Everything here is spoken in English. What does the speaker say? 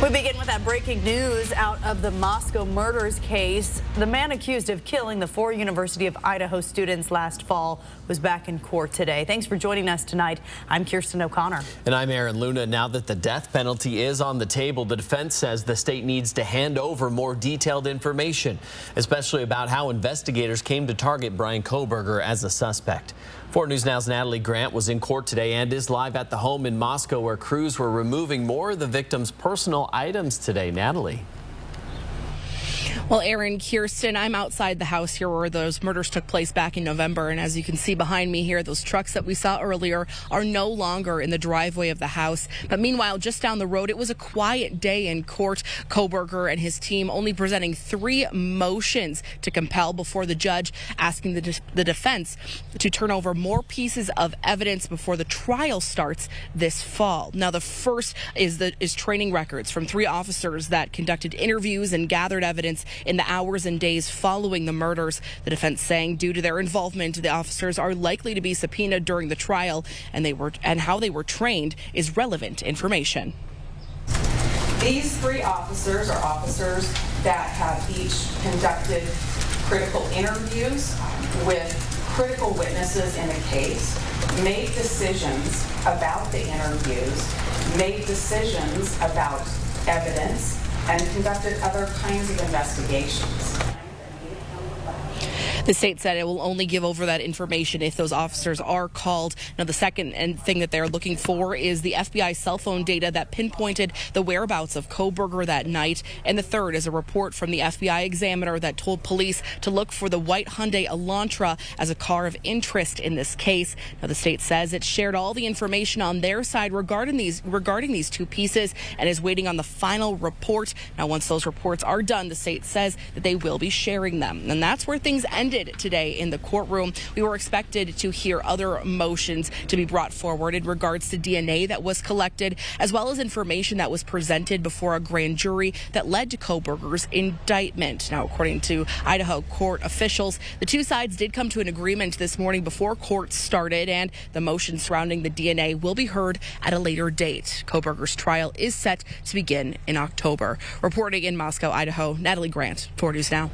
We begin with that breaking news out of the Moscow murders case. The man accused of killing the 4 University of Idaho students last fall was back in court today. Thanks for joining us tonight. I'm Kirsten O'Connor. And I'm Aaron Luna. Now that the death penalty is on the table, the defense says the state needs to hand over more detailed information, especially about how investigators came to target Bryan Kohberger as a suspect. 4 News Now's Natalie Grant was in court today and is live at the home in Moscow where crews were removing more of the victim's personal items today. Natalie. Well, Aaron, Kirsten, I'm outside the house here where those murders took place back in November. And as you can see behind me here, those trucks that we saw earlier are no longer in the driveway of the house. But meanwhile, just down the road, it was a quiet day in court. Kohberger and his team only presenting 3 motions to compel before the judge, asking the defense to turn over more pieces of evidence before the trial starts this fall. Now, the first is training records from 3 officers that conducted interviews and gathered evidence in the hours and days following the murders. The defense saying due to their involvement, the officers are likely to be subpoenaed during the trial, and how they were trained is relevant information. These 3 officers are officers that have each conducted critical interviews with critical witnesses in a case, made decisions about the interviews, made decisions about evidence, and conducted other kinds of investigations. The state said it will only give over that information if those officers are called. Now, the second thing that they're looking for is the FBI cell phone data that pinpointed the whereabouts of Kohberger that night. And the third is a report from the FBI examiner that told police to look for the white Hyundai Elantra as a car of interest in this case. Now, the state says it shared all the information on their side regarding these 2 pieces and is waiting on the final report. Now, once those reports are done, the state says that they will be sharing them. And that's where things ended today in the courtroom. We were expected to hear other motions to be brought forward in regards to DNA that was collected, as well as information that was presented before a grand jury that led to Kohberger's indictment. Now, according to Idaho court officials, the 2 sides did come to an agreement this morning before court started, and the motion surrounding the DNA will be heard at a later date. Kohberger's trial is set to begin in October. Reporting in Moscow, Idaho, Natalie Grant, 4 News Now.